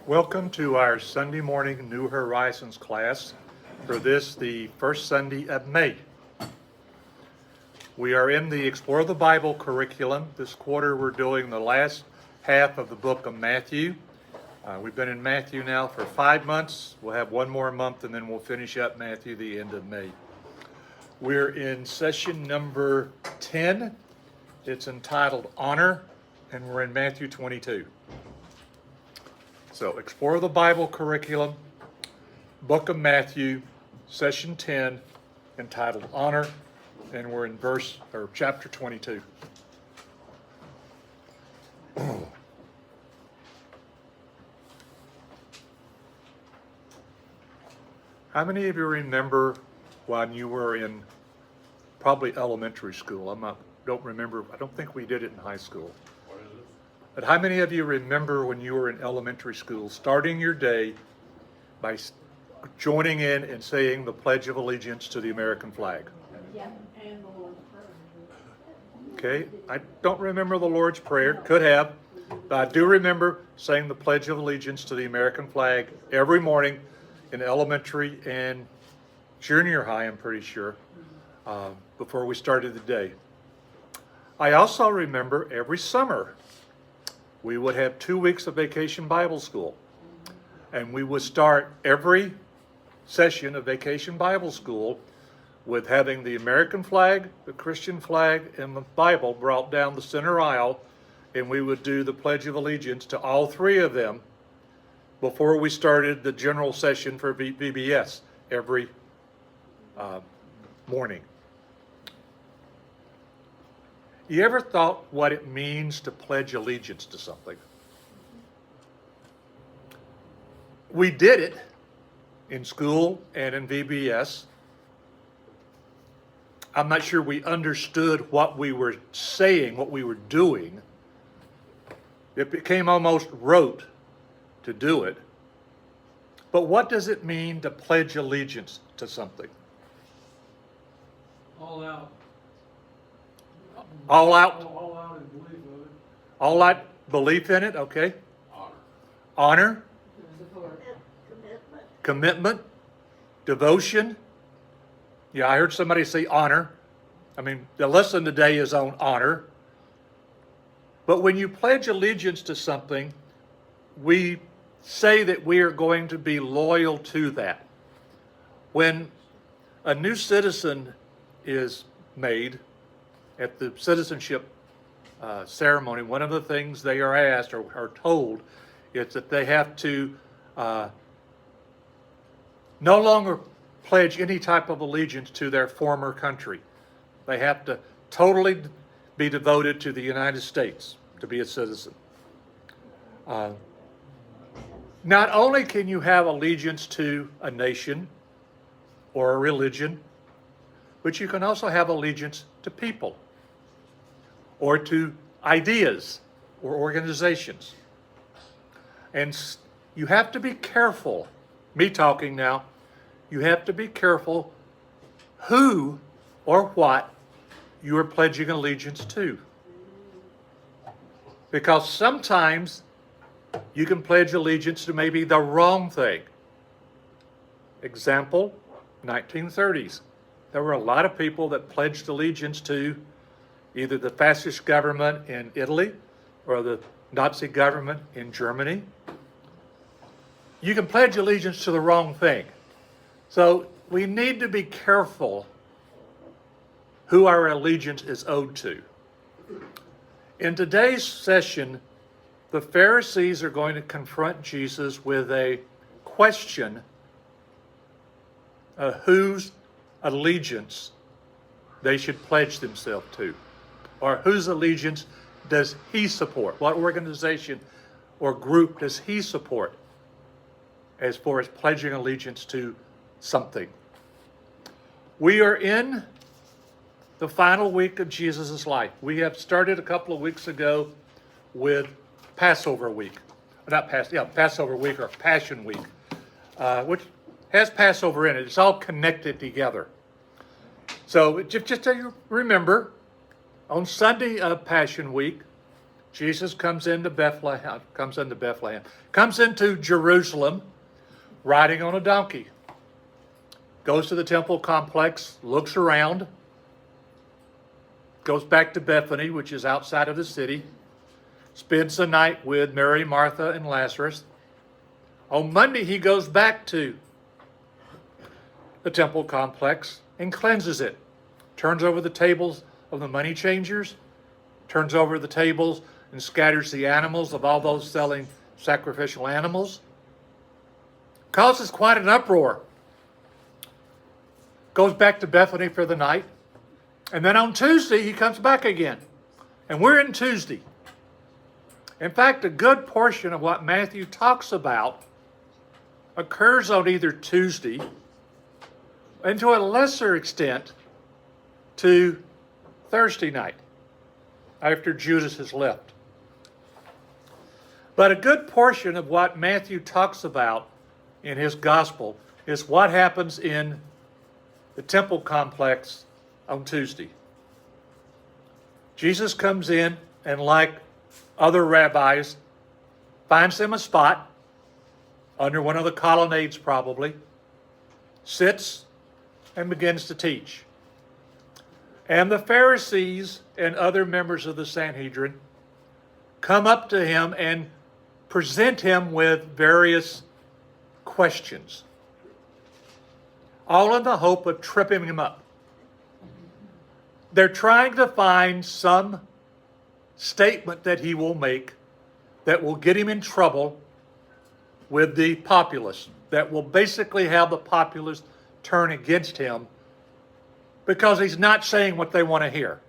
Welcome to our Sunday morning New Horizons class for this, the first Sunday of May. We are in the Explore the Bible curriculum. This quarter we're doing the last half of the book of Matthew. We've been in Matthew now for 5 months. We'll have one more month and then we'll finish up Matthew the end of May. We're in session number 10. It's entitled Honor, and we're in Matthew 22. So, Explore the Bible curriculum, book of Matthew, session 10, entitled Honor, and we're in chapter 22. How many of you remember when you were in probably elementary school? Don't remember. I don't think we did it in high school. But how many of you remember when you were in elementary school, starting your day by joining in and saying the Pledge of Allegiance to the American flag? Yeah, and the Lord's Prayer. Okay, I don't remember the Lord's Prayer, could have, but I do remember saying the Pledge of Allegiance to the American flag every morning in elementary and junior high, I'm pretty sure, before we started the day. I also remember every summer we would have 2 weeks of vacation Bible school, and we would start every session of vacation Bible school with having the American flag, the Christian flag, and the Bible brought down the center aisle, and we would do the Pledge of Allegiance to all three of them before we started the general session for VBS every morning. You ever thought what it means to pledge allegiance to something? We did it in school and in VBS. I'm not sure we understood what we were saying, what we were doing. It became almost rote to do it. But what does it mean to pledge allegiance to something? All out. All out? All out in belief of it. All out belief in it, okay. Honor. Honor, Support. commitment, devotion. Yeah, I heard somebody say honor. I mean, the lesson today is on honor. But when you pledge allegiance to something, we say that we are going to be loyal to that. When a new citizen is made at the citizenship ceremony, one of the things they are asked or are told is that they have to no longer pledge any type of allegiance to their former country. They have to totally be devoted to the United States to be a citizen. Not only can you have allegiance to a nation or a religion, but you can also have allegiance to people or to ideas or organizations. And you have to be careful, me talking now, you have to be careful who or what you are pledging allegiance to. Because sometimes you can pledge allegiance to maybe the wrong thing. Example, 1930s. There were a lot of people that pledged allegiance to either the fascist government in Italy or the Nazi government in Germany. You can pledge allegiance to the wrong thing. So we need to be careful who our allegiance is owed to. In today's session, the Pharisees are going to confront Jesus with a question of whose allegiance they should pledge themselves to, or whose allegiance does he support? What organization or group does he support as far as pledging allegiance to something? We are in the final week of Jesus' life. We have started a couple of weeks ago with Passover week. Passover week or Passion week, which has Passover in it. It's all connected together. So just so you remember, on Sunday of Passion week, Jesus comes into Jerusalem riding on a donkey. Goes to the temple complex, looks around, goes back to Bethany, which is outside of the city, spends the night with Mary, Martha, and Lazarus. On Monday, he goes back to the temple complex and cleanses it. Turns over the tables of the money changers, turns over the tables and scatters the animals of all those selling sacrificial animals. Causes quite an uproar. Goes back to Bethany for the night. And then on Tuesday, he comes back again. And we're in Tuesday. In fact, a good portion of what Matthew talks about occurs on either Tuesday, and to a lesser extent, to Thursday night, after Judas has left. But a good portion of what Matthew talks about in his gospel is what happens in the temple complex on Tuesday. Jesus comes in and, like other rabbis, finds them a spot under one of the colonnades probably, sits and begins to teach. And the Pharisees and other members of the Sanhedrin come up to him and present him with various questions, all in the hope of tripping him up. They're trying to find some statement that he will make that will get him in trouble with the populace, that will basically have the populace turn against him because he's not saying what they want to hear.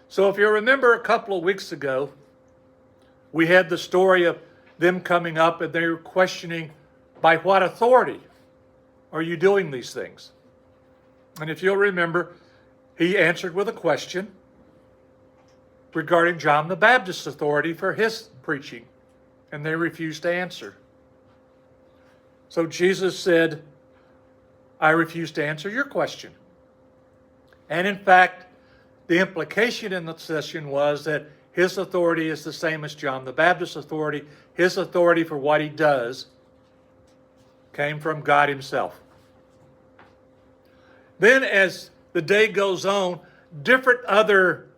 So if you remember a couple of weeks ago, we had the story of them coming up and they were questioning, by what authority are you doing these things? And if you'll remember, he answered with a question regarding John the Baptist's authority for his preaching, and they refused to answer. So Jesus said, I refuse to answer your question. And in fact, the implication in the session was that his authority is the same as John the Baptist's authority. His authority for what he does came from God himself. Then as the day goes on, different other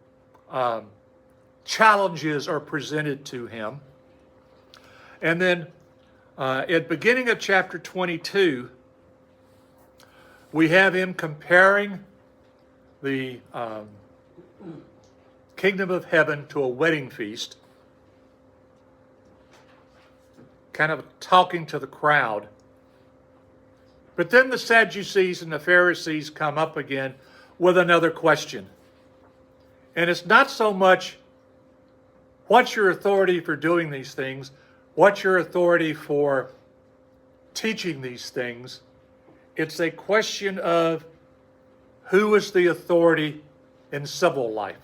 challenges are presented to him. And then at the beginning of chapter 22, we have him comparing the kingdom of heaven to a wedding feast, kind of talking to the crowd. But then the Sadducees and the Pharisees come up again with another question. And it's not so much, what's your authority for doing these things? What's your authority for teaching these things? It's a question of who is the authority in civil life?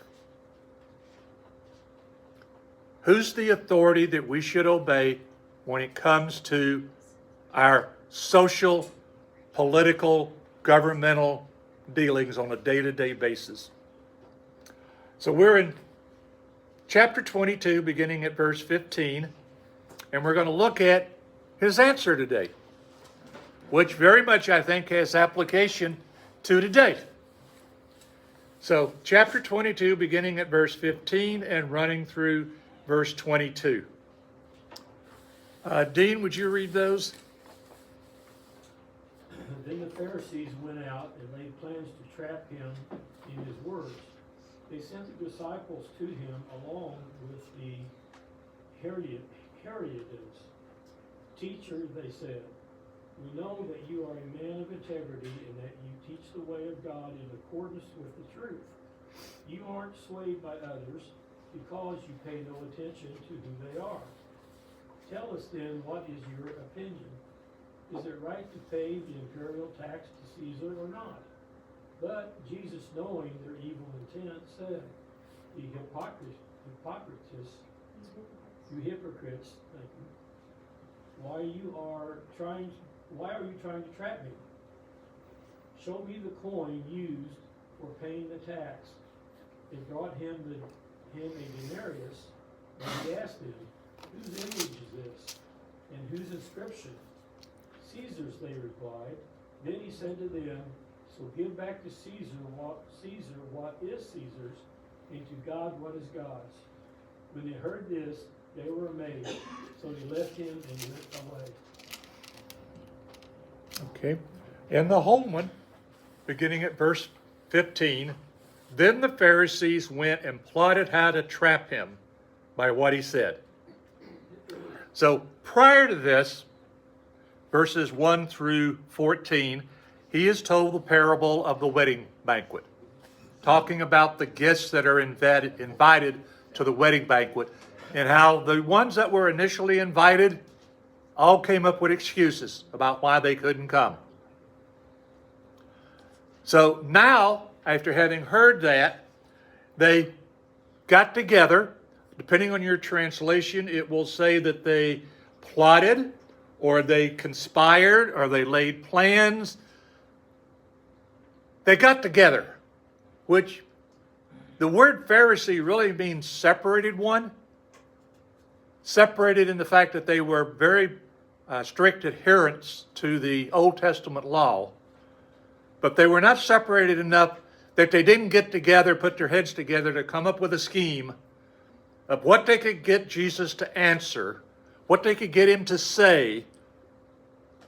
Who's the authority that we should obey when it comes to our social, political, governmental dealings on a day-to-day basis? So we're in chapter 22, beginning at verse 15, and we're going to look at his answer today, which very much, I think, has application to today. So chapter 22, beginning at verse 15 and running through verse 22. Dean, would you read those? Then the Pharisees went out and laid plans to trap him in his words. They sent the disciples to him along with the Herodians. Teacher, they said, we know that you are a man of integrity and that you teach the way of God in accordance with the truth. You aren't swayed by others because you pay no attention to who they are. Tell us then, what is your opinion? Is it right to pay the imperial tax to Caesar or not? But Jesus, knowing their evil intent, said, you hypocrites, thank you. Why are you trying to trap me? Show me the coin used for paying the tax. They brought him him a denarius, and he asked him, "Whose image is this, and whose inscription?" "Caesar's," they replied. Then he said to them, "So give back to Caesar what is Caesar's, and to God what is God's." When they heard this, they were amazed. So they left him and went away. Okay. In the home one, beginning at verse 15, then the Pharisees went and plotted how to trap him by what he said. So prior to this, verses 1 through 14, he is told the parable of the wedding banquet, talking about the guests that are invited to the wedding banquet, and how the ones that were initially invited all came up with excuses about why they couldn't come. So now, after having heard that, they got together. Depending on your translation, it will say that they plotted, or they conspired, or they laid plans. They got together, which the word Pharisee really means separated one. Separated in the fact that they were very strict adherents to the Old Testament law. But they were not separated enough that they didn't get together, put their heads together to come up with a scheme of what they could get Jesus to answer, what they could get him to say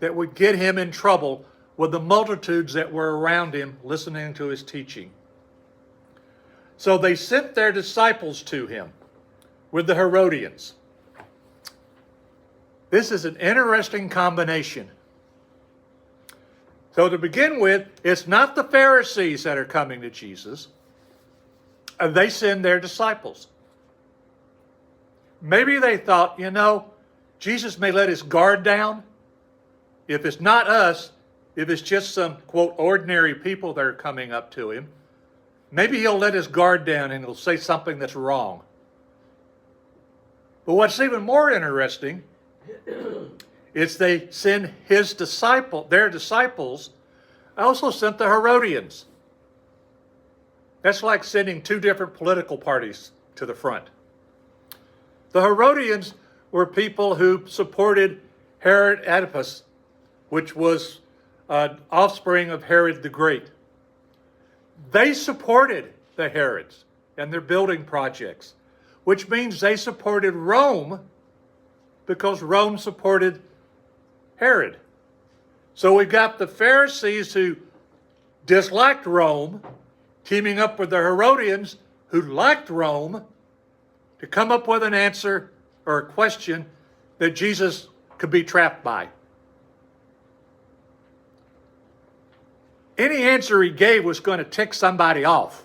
that would get him in trouble with the multitudes that were around him listening to his teaching. So they sent their disciples to him with the Herodians. This is an interesting combination. So to begin with, it's not the Pharisees that are coming to Jesus. They send their disciples. Maybe they thought, Jesus may let his guard down. If it's not us, if it's just some, quote, ordinary people that are coming up to him, maybe he'll let his guard down and he'll say something that's wrong. But what's even more interesting is they send their disciples, also sent the Herodians. That's like sending two different political parties to the front. The Herodians were people who supported Herod Antipas, which was an offspring of Herod the Great. They supported the Herods and their building projects, which means they supported Rome because Rome supported Herod. So we've got the Pharisees who disliked Rome teaming up with the Herodians who liked Rome to come up with an answer or a question that Jesus could be trapped by. Any answer he gave was going to tick somebody off.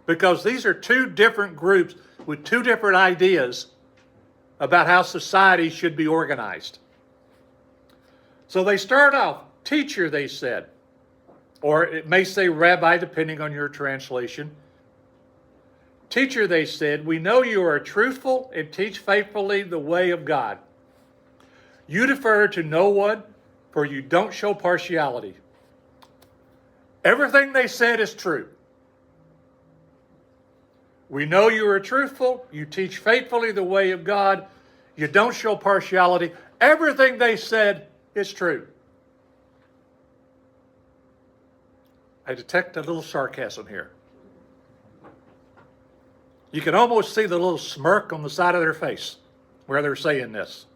Because these are two different groups with two different ideas about how society should be organized. So they start off, teacher, they said. Or it may say rabbi, depending on your translation. Teacher, they said, we know you are truthful and teach faithfully the way of God. You defer to no one, for you don't show partiality. Everything they said is true. We know you are truthful. You teach faithfully the way of God. You don't show partiality. Everything they said is true. I detect a little sarcasm here. You can almost see the little smirk on the side of their face where they're saying this.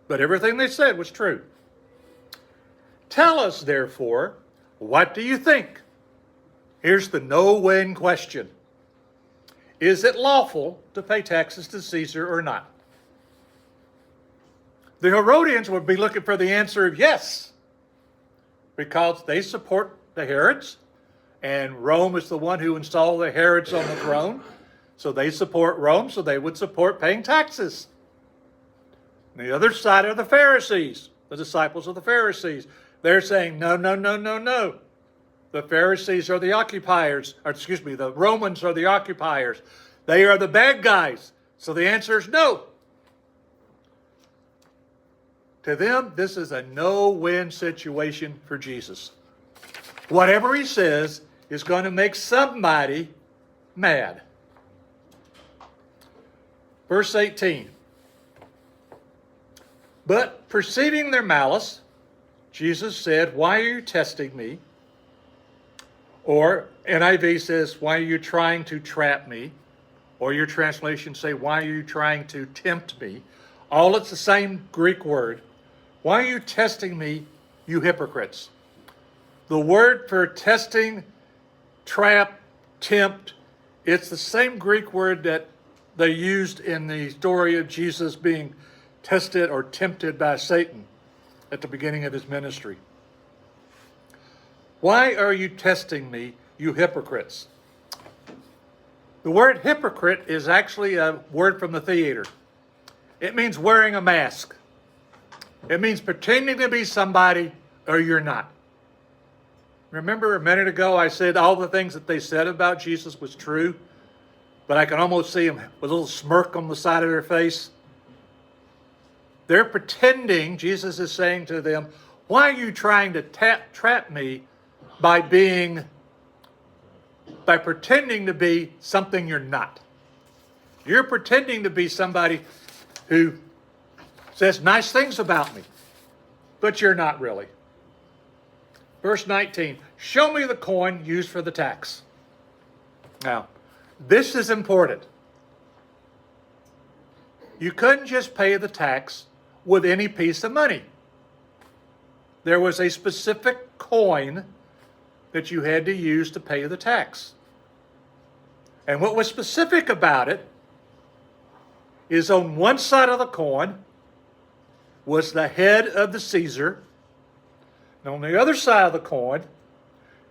But everything they said was true. Tell us, therefore, what do you think? Here's the no-win question. Is it lawful to pay taxes to Caesar or not? The Herodians would be looking for the answer of yes, because they support the Herods, and Rome is the one who installed the Herods on the throne, so they support Rome, so they would support paying taxes. And the other side are the Pharisees, the disciples of the Pharisees. They're saying, no, no, no, no, no. The Pharisees are the occupiers, the Romans are the occupiers. They are the bad guys. So the answer is no. To them, this is a no-win situation for Jesus. Whatever he says is going to make somebody mad. Verse 18. But perceiving their malice, Jesus said, "Why are you testing me?" Or NIV says, "Why are you trying to trap me?" Or your translation say, "Why are you trying to tempt me?" All it's the same Greek word. Why are you testing me, you hypocrites? The word for testing, trap, tempt, it's the same Greek word that they used in the story of Jesus being tested or tempted by Satan at the beginning of his ministry. Why are you testing me, you hypocrites? The word hypocrite is actually a word from the theater. It means wearing a mask. It means pretending to be somebody or you're not. Remember a minute ago I said all the things that they said about Jesus was true, but I can almost see them with a little smirk on the side of their face. They're pretending, Jesus is saying to them, why are you trying to trap me by pretending to be something you're not? You're pretending to be somebody who says nice things about me, but you're not really. Verse 19, show me the coin used for the tax. Now, this is important. You couldn't just pay the tax with any piece of money. There was a specific coin that you had to use to pay the tax. And what was specific about it is on one side of the coin was the head of the Caesar, and on the other side of the coin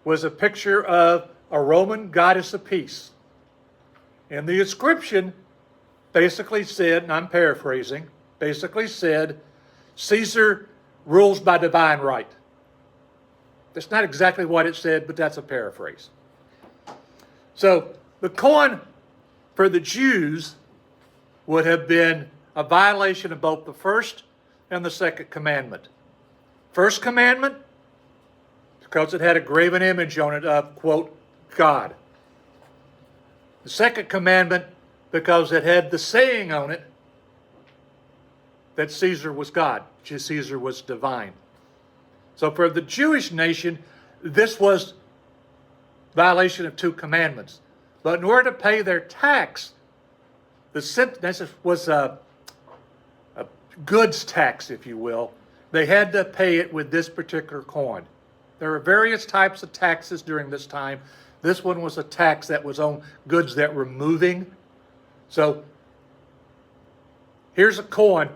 was a picture of a Roman goddess of peace. And the inscription basically said, and I'm paraphrasing, basically said, Caesar rules by divine right. That's not exactly what it said, but that's a paraphrase. So the coin for the Jews would have been a violation of both the first and the second commandment. First commandment, because it had a graven image on it of, quote, God. The second commandment, because it had the saying on it that Caesar was God, Caesar was divine. So for the Jewish nation, this was violation of two commandments. But in order to pay their tax, this was a goods tax, if you will. They had to pay it with this particular coin. There were various types of taxes during this time. This one was a tax that was on goods that were moving. So here's a coin.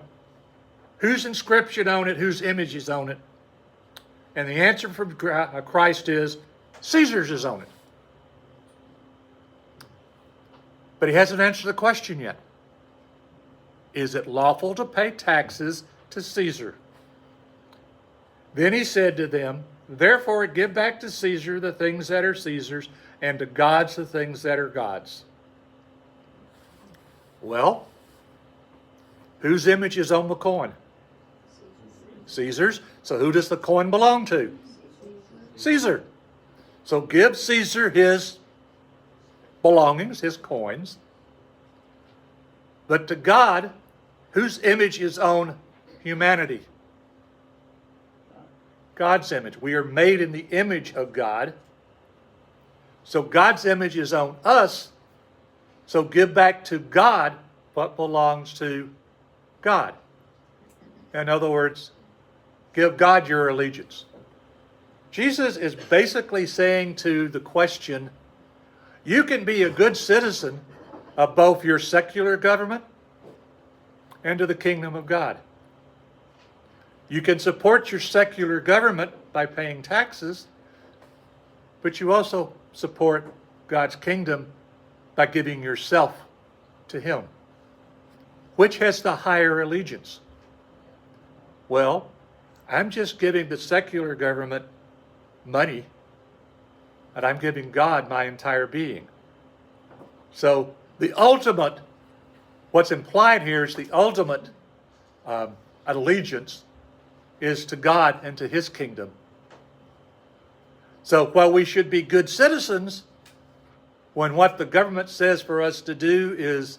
Whose inscription on it? Whose image is on it? And the answer from Christ is Caesar's is on it. But he hasn't answered the question yet. Is it lawful to pay taxes to Caesar? Then he said to them, therefore give back to Caesar the things that are Caesar's, and to God's the things that are God's. Well, whose image is on the coin? Caesar's. So who does the coin belong to? Caesar. So give Caesar his belongings, his coins. But to God, whose image is on humanity? God's image. We are made in the image of God. So God's image is on us. So give back to God what belongs to God. In other words, give God your allegiance. Jesus is basically saying to the question, you can be a good citizen of both your secular government and of the kingdom of God. You can support your secular government by paying taxes, but you also support God's kingdom by giving yourself to Him. Which has the higher allegiance? Well, I'm just giving the secular government money, and I'm giving God my entire being. So the ultimate, what's implied here is the ultimate allegiance is to God and to His kingdom. So while we should be good citizens, when what the government says for us to do is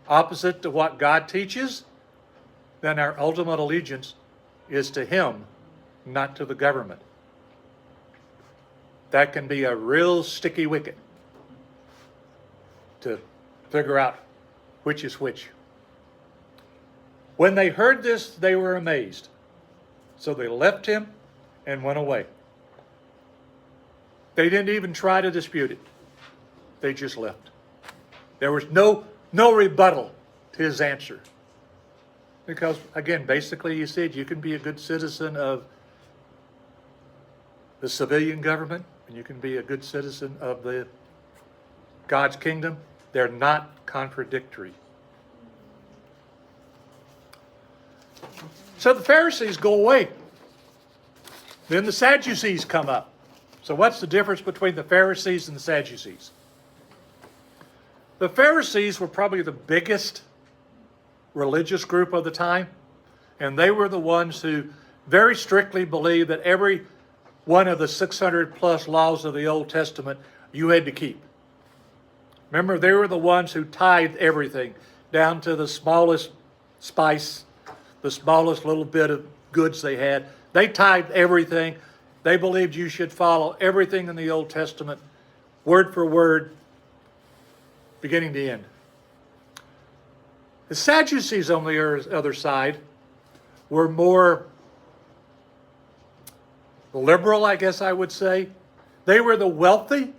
opposite to what God teaches, then our ultimate allegiance is to Him, not to the government. That can be a real sticky wicket to figure out which is which. When they heard this, they were amazed. So they left him and went away. They didn't even try to dispute it. They just left. There was no rebuttal to his answer. Because, again, basically he said you can be a good citizen of the civilian government and you can be a good citizen of the God's kingdom. They're not contradictory. So the Pharisees go away. Then the Sadducees come up. So what's the difference between the Pharisees and the Sadducees? The Pharisees were probably the biggest religious group of the time, and they were the ones who very strictly believed that every one of the 600 plus laws of the Old Testament you had to keep. Remember, they were the ones who tithed everything, down to the smallest spice, the smallest little bit of goods they had. They tithed everything. They believed you should follow everything in the Old Testament, word for word, beginning to end. The Sadducees, on the other side, were more liberal, I guess I would say. They were the wealthy.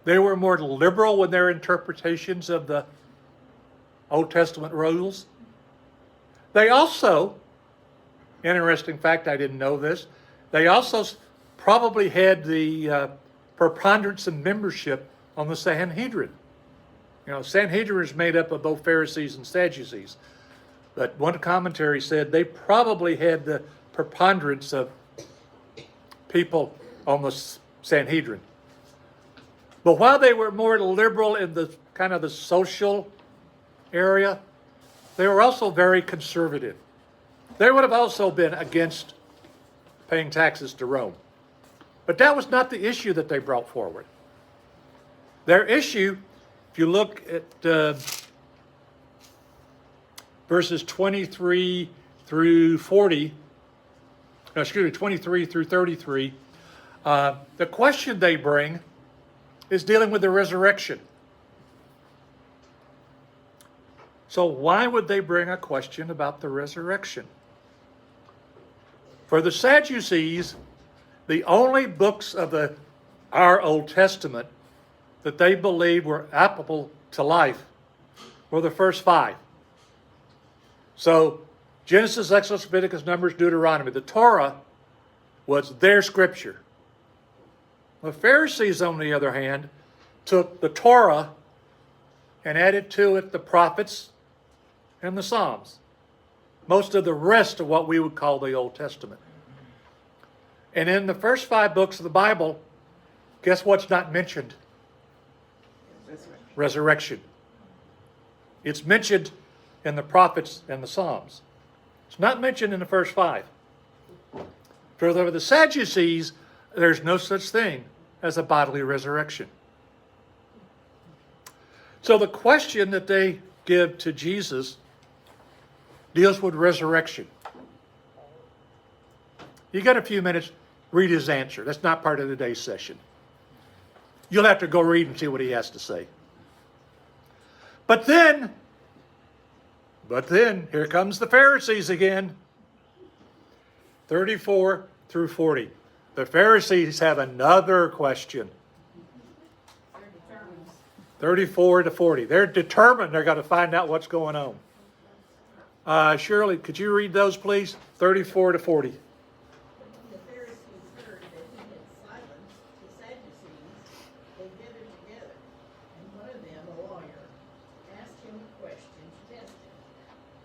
They were more liberal in their interpretations of the Old Testament rules. They also, interesting fact, I didn't know this, they also probably had the preponderance of membership on the Sanhedrin. You know, Sanhedrin is made up of both Pharisees and Sadducees. But one commentary said they probably had the preponderance of people on the Sanhedrin. But while they were more liberal in the kind of the social area, they were also very conservative. They would have also been against paying taxes to Rome. But that was not the issue that they brought forward. Their issue, if you look at verses 23 through 40, no, excuse me, 23 through 33, the question they bring is dealing with the resurrection. So why would they bring a question about the resurrection? For the Sadducees, the only books of our Old Testament that they believed were applicable to life were the first 5. So Genesis, Exodus, Leviticus, Numbers, Deuteronomy. The Torah was their scripture. The Pharisees, on the other hand, took the Torah and added to it the prophets and the Psalms. Most of the rest of what we would call the Old Testament. And in the first 5 books of the Bible, guess what's not mentioned? Resurrection. It's mentioned in the prophets and the Psalms. It's not mentioned in the first 5. For the Sadducees, there's no such thing as a bodily resurrection. So the question that they give to Jesus deals with resurrection. You got a few minutes, read his answer. That's not part of today's session. You'll have to go read and see what he has to say. But then, here comes the Pharisees again. 34 through 40. The Pharisees have another question. 34 to 40. They're determined they're going to find out what's going on. Shirley, could you read those, please? 34 to 40. The Pharisees heard that he had silenced the Sadducees. They gathered together, and one of them, a lawyer, asked him a question to test him.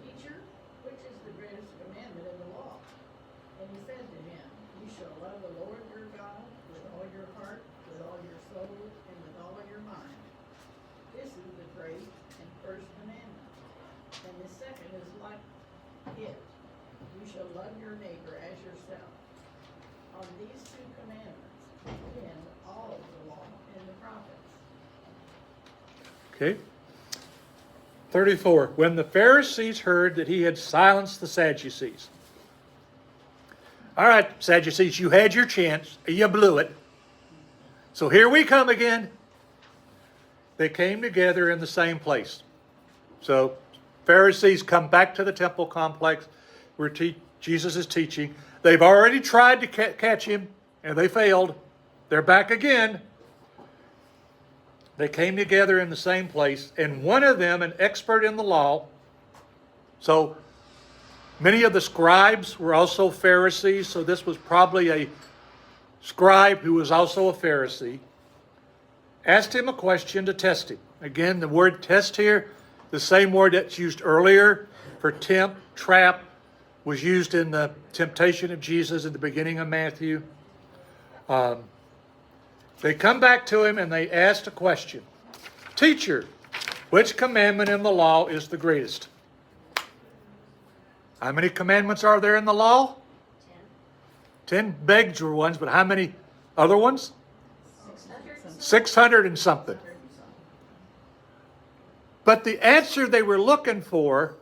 Teacher, which is the greatest commandment in the law? And he said to him, you shall love the Lord your God with all your heart, with all your soul, and with all your mind. This is the great and first commandment. And the second is like it. You shall love your neighbor as yourself. On these 2 commandments in all the law and the prophets. Okay. 34. When the Pharisees heard that he had silenced the Sadducees. All right, Sadducees, you had your chance. You blew it. So here we come again. They came together in the same place. So Pharisees come back to the temple complex where Jesus is teaching. They've already tried to catch him, and they failed. They're back again. They came together in the same place, and one of them, an expert in the law, so many of the scribes were also Pharisees, so this was probably a scribe who was also a Pharisee, asked him a question to test him. Again, the word test here, the same word that's used earlier for tempt, trap, was used in the temptation of Jesus at the beginning of Matthew. They come back to him and they asked a question. Teacher, which commandment in the law is the greatest? How many commandments are there in the law? 10 major ones, but how many other ones? 600 and something. But the answer they were looking for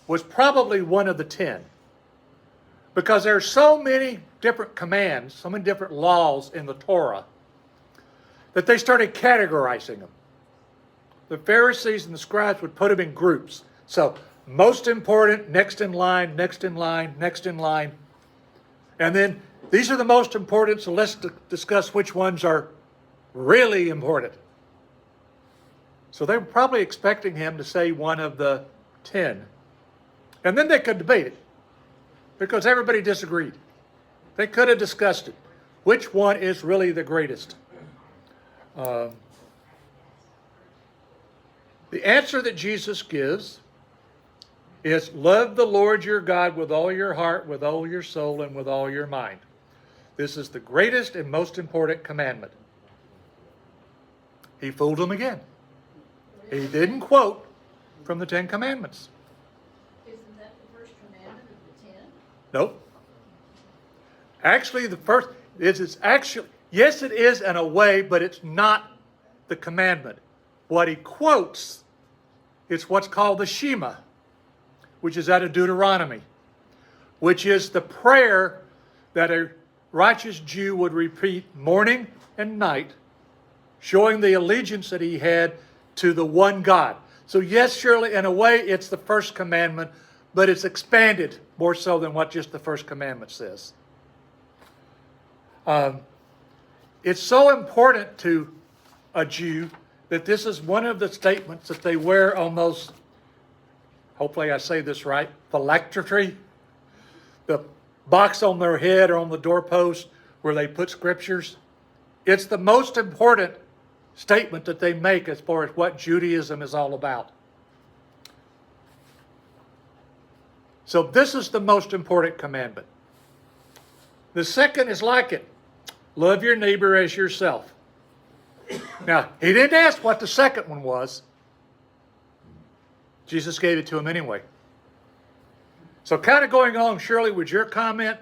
was probably one of the 10. Because there are so many different commands, so many different laws in the Torah, that they started categorizing them. The Pharisees and the scribes would put them in groups. So, most important, next in line, next in line, next in line. And then, these are the most important, so let's discuss which ones are really important. So they were probably expecting him to say one of the 10. And then they could debate it, because everybody disagreed. They could have discussed it. Which one is really the greatest? The answer that Jesus gives is love the Lord your God with all your heart, with all your soul, and with all your mind. This is the greatest and most important commandment. He fooled them again. He didn't quote from the 10 Commandments. Isn't that the first commandment of the 10? Nope. Actually, the first it's actually, yes, it is in a way, but it's not the commandment. What he quotes is what's called the Shema, which is out of Deuteronomy, which is the prayer that a righteous Jew would repeat morning and night, showing the allegiance that he had to the one God. So yes, surely, in a way, it's the first commandment, but it's expanded more so than what just the first commandment says. It's so important to a Jew that this is one of the statements that they wear on those, hopefully I say this right, phylactery, the box on their head or on the doorpost where they put scriptures. It's the most important statement that they make as far as what Judaism is all about. So this is the most important commandment. The second is like it. Love your neighbor as yourself. Now, he didn't ask what the second one was. Jesus gave it to him anyway. So kind of going along, Shirley, with your comment,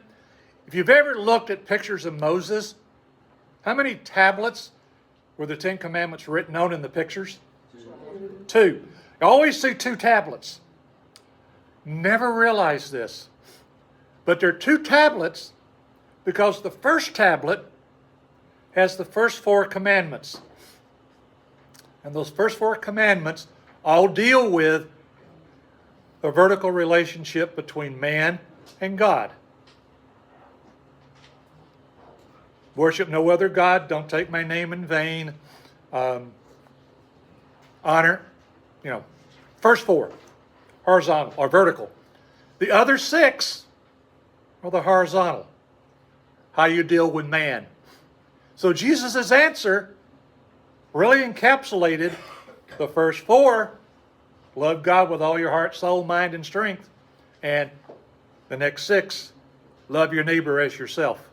if you've ever looked at pictures of Moses, how many tablets were the 10 Commandments written on in the pictures? 2. You always see 2 tablets. Never realized this. But there are 2 tablets because the first tablet has the first 4 commandments. And those first 4 commandments all deal with the vertical relationship between man and God. Worship no other God. Don't take my name in vain. Honor. First 4, horizontal or vertical. The other 6 are the horizontal. How you deal with man. So Jesus' answer really encapsulated the first 4. Love God with all your heart, soul, mind, and strength. And the next 6, love your neighbor as yourself.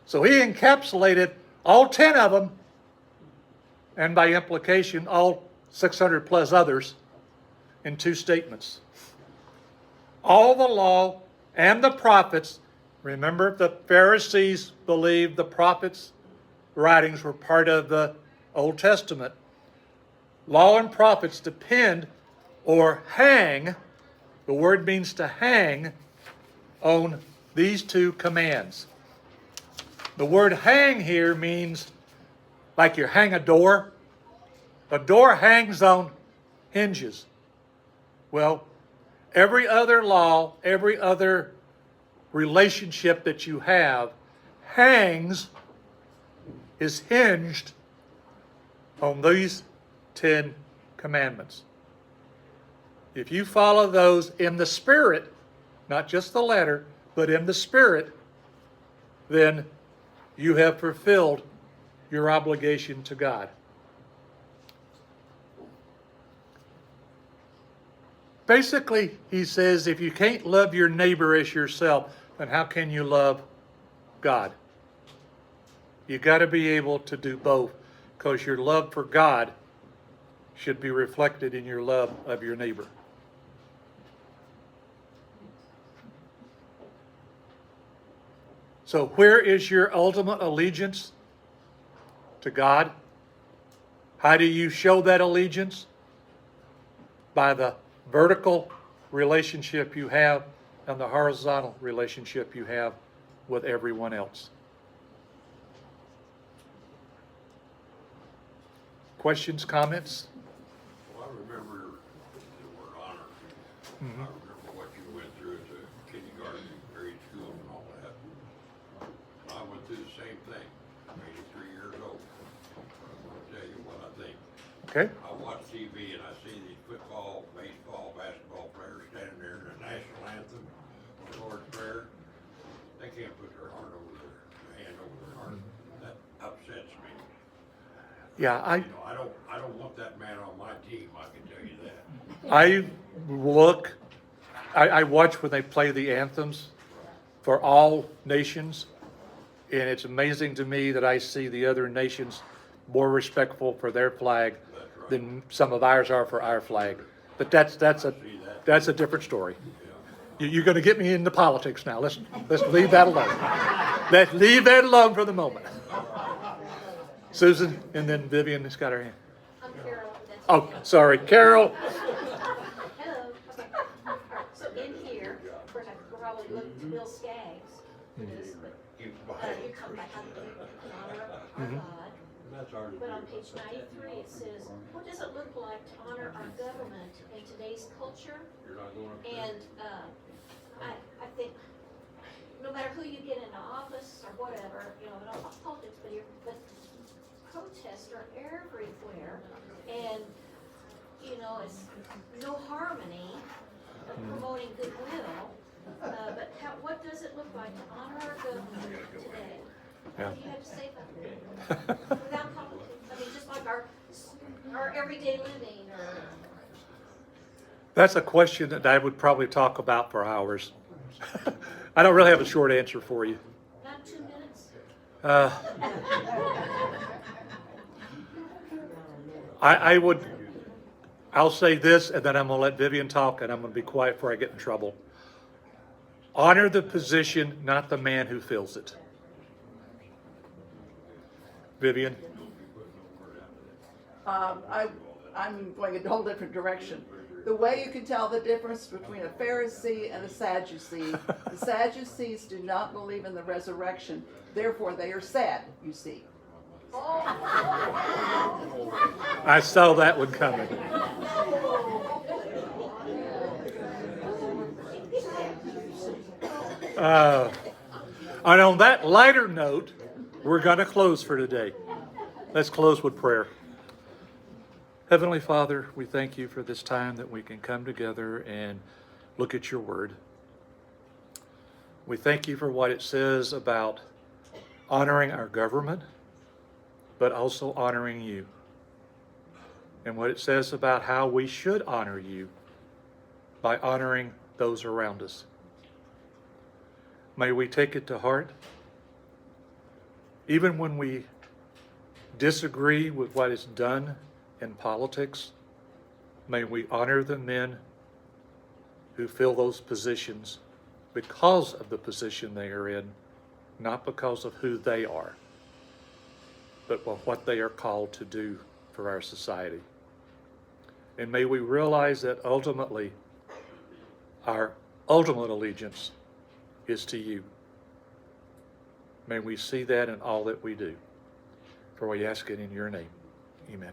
So he encapsulated all 10 of them, and by implication, all 600 plus others, in 2 statements. All the law and the prophets Remember, the Pharisees believed the prophets' writings were part of the Old Testament. Law and prophets depend or hang, the word means to hang, on these two commands. The word hang here means like you hang a door. A door hangs on hinges. Well, every other law, every other relationship that you have is hinged on these 10 commandments. If you follow those in the spirit, not just the letter, but in the spirit, then you have fulfilled your obligation to God. Basically, he says, if you can't love your neighbor as yourself, then how can you love God? You got to be able to do both, because your love for God should be reflected in your love of your neighbor. So where is your ultimate allegiance? To God. How do you show that allegiance? By the vertical relationship you have and the horizontal relationship you have with everyone else. Questions, comments? Well, I remember the word honor. Mm-hmm. I remember what you went through at the kindergarten, grade school, and all that. And I went through the same thing. I'm 83 years old. I'm going to tell you what I think. Okay. I watch TV and I see these football, baseball, basketball players standing there in the national anthem, the Lord's Prayer. They can't put their hand over their heart. That upsets me. Yeah, I don't want that man on my team, I can tell you that. I watch when they play the anthems for all nations, and it's amazing to me that I see the other nations more respectful for their flag than some of ours are for our flag. But that's a different story. You're going to get me into politics now. Let's leave that alone. Let's leave that alone for the moment. Susan, and then Vivian has got her hand. I'm Carol. Oh, sorry, Carol. Hello. So in here, of course, I could probably look to Bill Skaggs for this, but you come back on honor our God. That's our. But on page 93, it says, what does it look like to honor our government in today's culture? You're not going up there? And I think no matter who you get into office or whatever, you know, I don't talk politics, but protests are everywhere, and you know, it's no harmony of promoting goodwill. But what does it look like to honor our government today? Yeah. What do you have to say about that? Without politics, I mean, just like our everyday living, or That's a question that I would probably talk about for hours. I don't really have a short answer for you. not 2 minutes. I'll say this, and then I'm going to let Vivian talk, and I'm going to be quiet before I get in trouble. Honor the position, not the man who fills it. Vivian? I'm going a whole different direction. The way you can tell the difference between a Pharisee and a Sadducee, the Sadducees do not believe in the resurrection, therefore they are sad, you see. I saw that one coming. And on that lighter note, we're going to close for today. Let's close with prayer. Heavenly Father, we thank you for this time that we can come together and look at your word. We thank you for what it says about honoring our government, but also honoring you. And what it says about how we should honor you by honoring those around us. May we take it to heart. Even when we disagree with what is done in politics, may we honor the men who fill those positions because of the position they are in, not because of who they are, but what they are called to do for our society. And may we realize that ultimately, our ultimate allegiance is to you. May we see that in all that we do. For we ask it in your name. Amen.